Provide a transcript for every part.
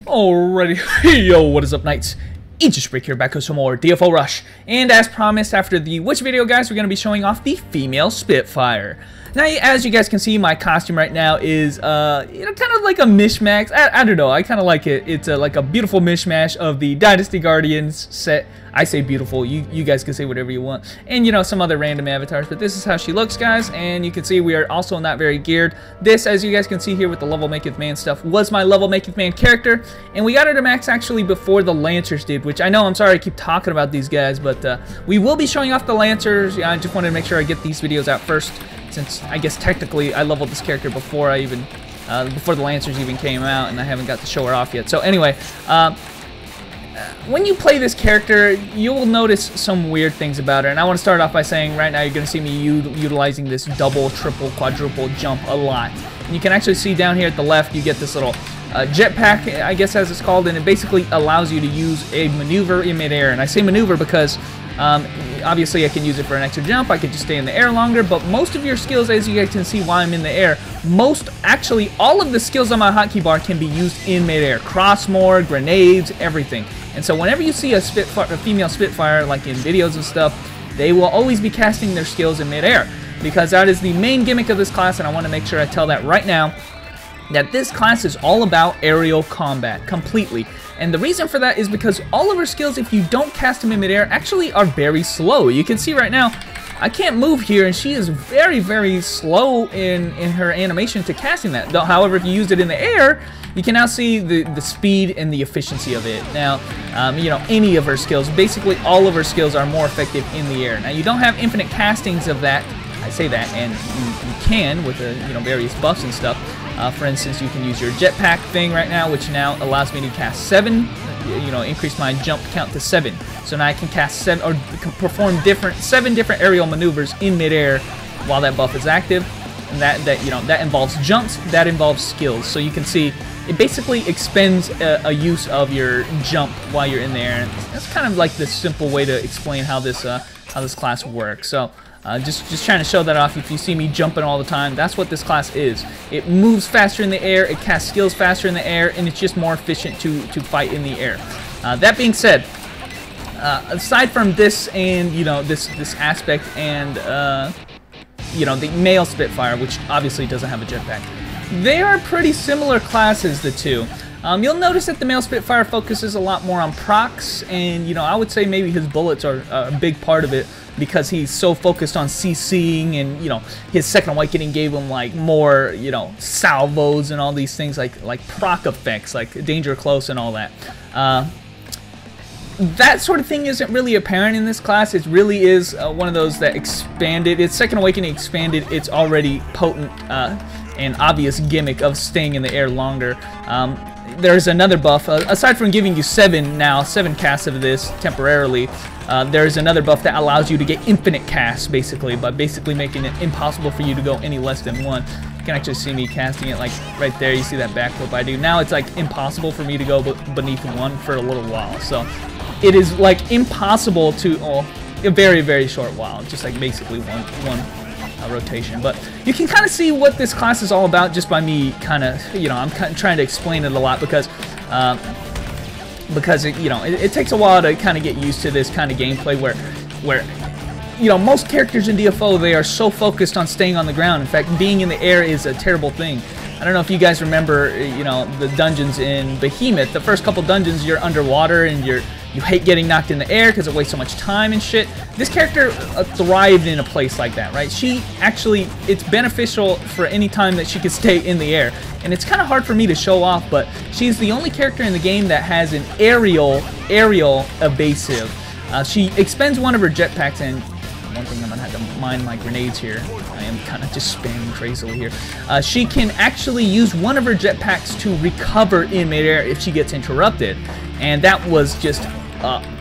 Alrighty, yo, what is up, Knights? JETPACK here, back with some more DFO Rush. And as promised, after the Witch video, guys, we're going to be showing off the female Spitfire. Now, as you guys can see, my costume right now is, kind of like a mishmash. I don't know, I kind of like it. It's like a beautiful mishmash of the Dynasty Guardians set. I say beautiful, you guys can say whatever you want. And, you know, some other random avatars, but this is how she looks, guys. And you can see we are also not very geared. This, as you guys can see here with the Level Maketh Man stuff, was my Level Maketh Man character. And we got her to max actually before the Lancers did, which I know, I'm sorry I keep talking about these guys, but we will be showing off the Lancers. Yeah, I just wanted to make sure I get these videos out first, since I guess technically I leveled this character before I even, before the Lancers even came out, and I haven't got to show her off yet. So anyway, when you play this character, you will notice some weird things about her, and I want to start off by saying right now you're going to see me utilizing this double, triple, quadruple jump a lot. And you can actually see down here at the left, you get this little jetpack, I guess as it's called, and it basically allows you to use a maneuver in midair. And I say maneuver because obviously I can use it for an extra jump, I could just stay in the air longer, but most of your skills, as you guys can see while I'm in the air, actually all of the skills on my hotkey bar can be used in midair. Crossmore, grenades, everything. And so whenever you see a female Spitfire, like in videos and stuff, they will always be casting their skills in midair, because that is the main gimmick of this class, and I want to make sure I tell that right now, that this class is all about aerial combat, completely. And the reason for that is because all of her skills, if you don't cast them in midair, actually are very slow. You can see right now, I can't move here, and she is very, very slow in her animation to casting that. However, if you used it in the air, you can now see the speed and the efficiency of it. Now, you know, any of her skills, basically all of her skills are more effective in the air. Now, you don't have infinite castings of that. I say that, and you can with the, you know, various buffs and stuff. For instance, you can use your jetpack thing right now, which now allows me to cast 7, you know, increase my jump count to 7. So now I can cast 7, or perform 7 different aerial maneuvers in midair while that buff is active. And that you know, that involves jumps, that involves skills. So you can see it basically expends a use of your jump while you're in the air. And that's kind of like the simple way to explain how this class works. So just trying to show that off. If you see me jumping all the time, that's what this class is. It moves faster in the air, it casts skills faster in the air, and it's just more efficient to fight in the air. That being said, aside from this and, you know, this aspect and you know, the male Spitfire, which obviously doesn't have a jetpack, they are pretty similar classes, the two. You'll notice that the male Spitfire focuses a lot more on procs, and, you know, I would say maybe his bullets are a big part of it, because he's so focused on CCing, and, you know, his second awakening gave him like more, you know, salvos and all these things like proc effects, like danger close and all that. That sort of thing isn't really apparent in this class. It really is one of those that expanded, its second awakening expanded its already potent and obvious gimmick of staying in the air longer. There's another buff, aside from giving you 7 casts of this temporarily, there's another buff that allows you to get infinite casts, basically, by basically making it impossible for you to go any less than 1. You can actually see me casting it, like, right there. You see that backflip I do. Now it's, like, impossible for me to go beneath 1 for a little while. So it is, like, impossible to, a very, very short while, just, like, basically one rotation. But you can kind of see what this class is all about just by me kind of, you know, I'm kind of trying to explain it a lot, because it, you know, it takes a while to kind of get used to this kind of gameplay where you know, most characters in DFO, they are so focused on staying on the ground. In fact, being in the air is a terrible thing. I don't know if you guys remember, you know, the dungeons in Behemoth. The first couple dungeons, you're underwater and you hate getting knocked in the air because it wastes so much time and shit. This character thrived in a place like that, right? She actually, it's beneficial for any time that she can stay in the air. And it's kind of hard for me to show off, but she's the only character in the game that has an aerial evasive. She expends one of her jetpacks, and one thing I'm gonna have to mind my grenades here. I am kind of just spamming crazily here. She can actually use one of her jetpacks to recover in midair if she gets interrupted, and that was just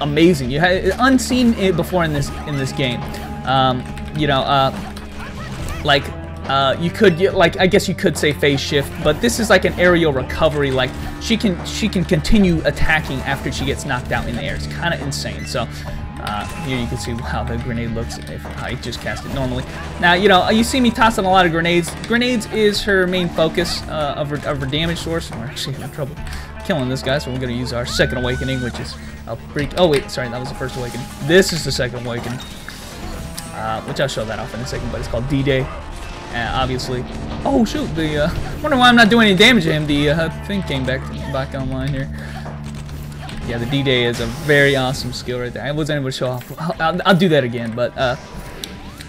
amazing. You had unseen it before in this game. You know, like you could, like, I guess you could say phase shift, but this is like an aerial recovery. Like she can continue attacking after she gets knocked out in the air. It's kind of insane. So here you can see how the grenade looks if I just cast it normally. Now, you know, you see me tossing a lot of grenades. Grenades is her main focus of her damage source. We're actually having trouble killing this guy, so we're gonna use our second awakening, which is a pretty. Oh wait, sorry, that was the first awakening. This is the second awakening, which I'll show that off in a second. But it's called D-Day, obviously. Oh shoot, the wonder why I'm not doing any damage to him. The thing came back online here. Yeah, the D-Day is a very awesome skill right there. I wasn't able to show off. I'll do that again, but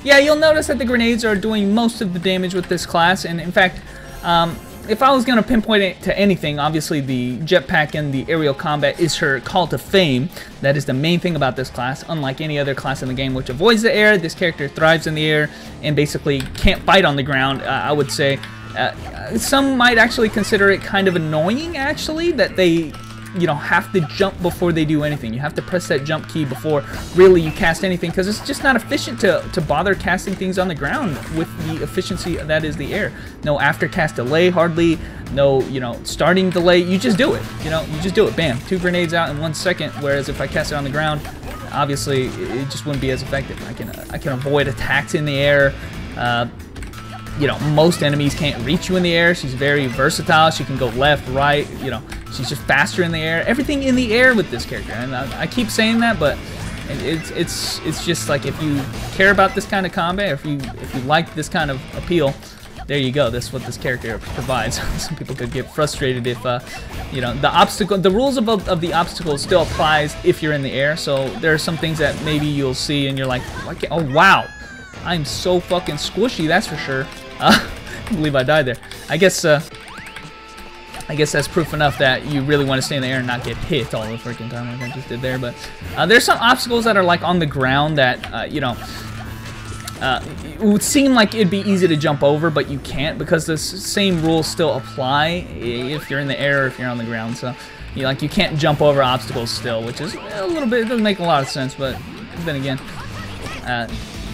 yeah, you'll notice that the grenades are doing most of the damage with this class, and in fact, if I was going to pinpoint it to anything, obviously the jetpack and the aerial combat is her call to fame. That is the main thing about this class. Unlike any other class in the game which avoids the air, this character thrives in the air and basically can't fight on the ground, I would say. Some might actually consider it kind of annoying, actually, that they, you know, have to jump before they do anything. You have to press that jump key before really you cast anything, because it's just not efficient to bother casting things on the ground with the efficiency that is the air. No after cast delay, hardly. No, you know, starting delay. You just do it. You know, you just do it. Bam, 2 grenades out in 1 second. Whereas if I cast it on the ground, obviously it just wouldn't be as effective. I can avoid attacks in the air. You know, most enemies can't reach you in the air. She's very versatile. She can go left, right, you know, she's just faster in the air. Everything in the air with this character. And I keep saying that, but it's just like, if you care about this kind of combat, if you like this kind of appeal, there you go. That's what this character provides. Some people could get frustrated if, you know, the rules of the obstacles still applies if you're in the air. So there are some things that maybe you'll see and you're like, oh wow, I'm so fucking squishy, that's for sure. I can't believe I died there. I guess that's proof enough that you really want to stay in the air and not get hit all the freaking time like I just did there. But there's some obstacles that are like on the ground that, you know, it would seem like it'd be easy to jump over, but you can't, because the same rules still apply if you're in the air or if you're on the ground. So, you know, like, you can't jump over obstacles still, which is a little bit, it doesn't make a lot of sense, but then again,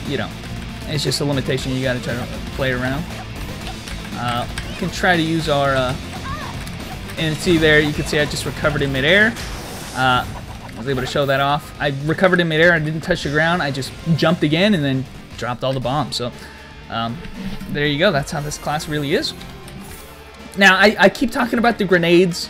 you know, it's just a limitation you gotta try to play around. We can try to use our, and see there, you can see I just recovered in midair. I was able to show that off. I recovered in midair, I didn't touch the ground, I just jumped again and then dropped all the bombs. So, there you go, that's how this class really is. Now, I keep talking about the grenades,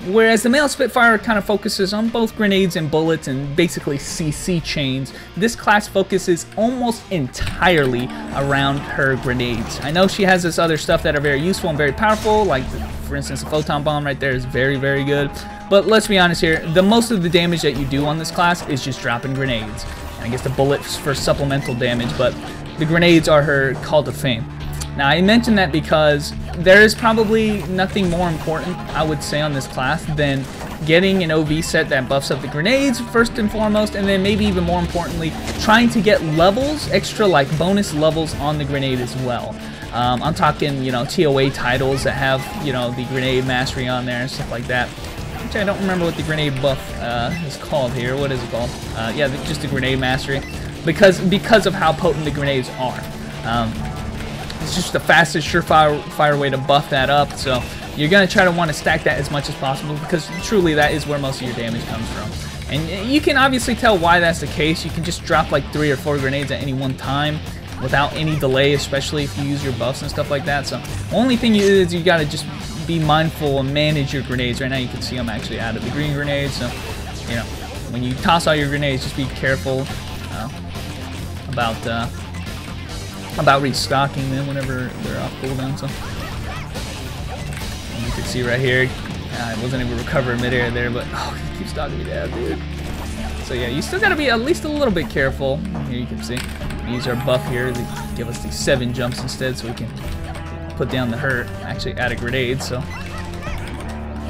whereas the male Spitfire kind of focuses on both grenades and bullets and basically CC chains. This class focuses almost entirely around her grenades. I know she has this other stuff that are very useful and very powerful, like for instance the photon bomb right there is very, very good. But let's be honest here, the most of the damage that you do on this class is just dropping grenades. And I guess the bullets for supplemental damage, but the grenades are her call to fame. Now, I mention that because there is probably nothing more important, I would say, on this class than getting an OV set that buffs up the grenades first and foremost, and then maybe even more importantly, trying to get levels, extra like bonus levels on the grenade as well. I'm talking, you know, TOA titles that have, you know, the grenade mastery on there and stuff like that. Which I don't remember what the grenade buff is called here. What is it called? Yeah, just the grenade mastery, because of how potent the grenades are. It's just the fastest, surefire way to buff that up. So you're going to try to want to stack that as much as possible, because truly that is where most of your damage comes from. And you can obviously tell why that's the case. You can just drop like 3 or 4 grenades at any one time without any delay, especially if you use your buffs and stuff like that. So the only thing is you got to just be mindful and manage your grenades. Right now you can see I'm actually out of the green grenades. So, you know, when you toss all your grenades, just be careful about restocking them whenever they're off cooldown. So and you can see right here, I wasn't able to recover in midair there, but oh, he keeps knocking me down, dude. So yeah, you still gotta be at least a little bit careful. Here you can see, we use our buff here to give us these 7 jumps instead, so we can put down the hurt. Actually add a grenade, so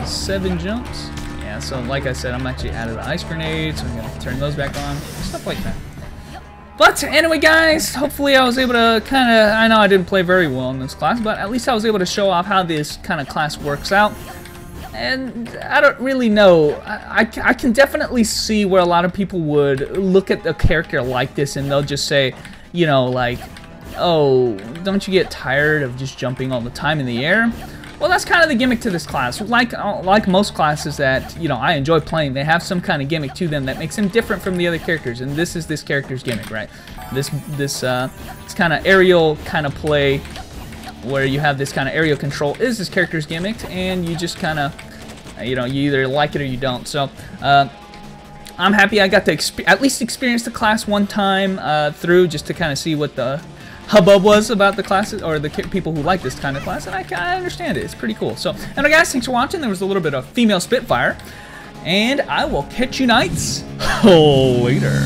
7 jumps. Yeah, so like I said, I'm actually out of the ice grenade, so I'm gonna turn those back on, stuff like that. But anyway, guys, hopefully I was able to kind of, I know I didn't play very well in this class, but at least I was able to show off how this kind of class works out. And I don't really know, I can definitely see where a lot of people would look at a character like this and they'll just say, you know, like, oh, don't you get tired of just jumping all the time in the air? Well, that's kind of the gimmick to this class. Like most classes that, you know, I enjoy playing, they have some kind of gimmick to them that makes them different from the other characters, and this is this character's gimmick, right? This kind of aerial kind of play where you have this kind of aerial control is this character's gimmick, and you just kind of, You know, you either like it or you don't. So I'm happy I got to at least experience the class one time through, just to kind of see what the hubbub was about the classes, or the people who like this kind of class, and I kind of understand it. It's pretty cool. So, anyway guys, thanks for watching. There was a little bit of female Spitfire, and I will catch you nights later.